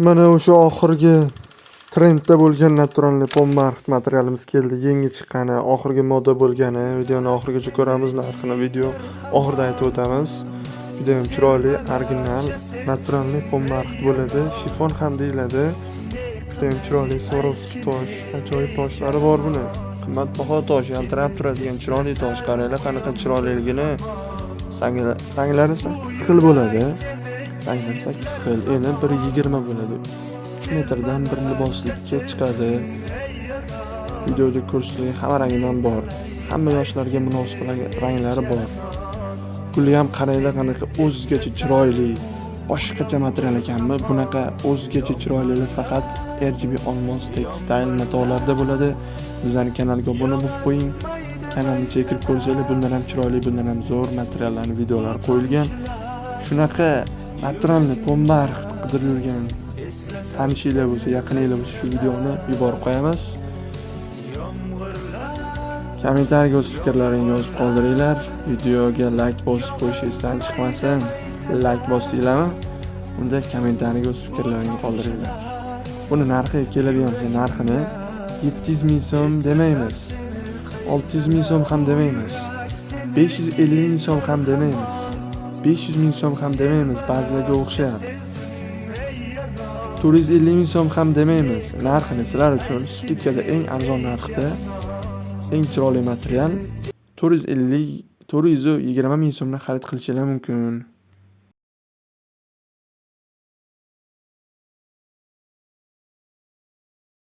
Mana o'sha oxirgi trendda bo'lgan naturalniy pommark materialimiz keldi. Yangi chiqqani, oxirgi moda bo'lgani. Videoni oxirigacha ko'ramiz. Narxini video oxirida aytib o'tamiz. Juda ham chiroyli, original, naturalniy pommark bo'ladi. Shifon ham deyiladi. Juda ham chiroyli Swarovski tosh, ajoyib toshlari bor buni. Qimmatbaho tosh, yaltirab turadigan chiroyli tosh. Qaranglar qanaqa chiroyliligini. Ranglari 8 xil bo'ladi. Ranglari 8 xil. Eni 1.20 bo'ladi. 3 metrdan bir liboslikka chiqadi. Videoda ko'rsatilgan hamma rangdan bor. Hamma yoshlarga munosib ranglari bor. Puli ham qaranglar qanaqa o'zgacha chiroyli. Boshqacha material ekanmi? Bunaqa o'zgacha chiroylilar faqat RGB olmos textile matolarda bo'ladi. Bizning kanalga obuna bo'lib qo'ying. Kanalni chekib ko'rsanglar, bundan ham chiroyli, bundan ham zo'r materiallarning videolari qo'yilgan. Shunaqa naturalniy pommark qidirib yurgan tanishinglar bo'lsa, yaqininglar bo'lsa, shu videoni yuborib qo'yamiz. Kommentariyaga o'z fikrlaringizni yozib qoldiringlar. Videoga like bosib qo'yishingizdan chiqmasin. Like bosdinglarmi? Unda kommentariyaga o'z fikrlaringizni qoldiringlar. Buni narxiga keladigan narxini 700 ming so'm demaymiz. 600 ming so'm ham demaymiz. 550 ming so'm ham demaymiz. 500 ming so'm ham demaymiz, ba'zilarga o'xshab. 450 ming so'm ham demaymiz. Narxini sizlar uchun skitkada eng arzon narxda, eng chiroyli material 420 ming so'mdan xarid qilishingiz mumkin.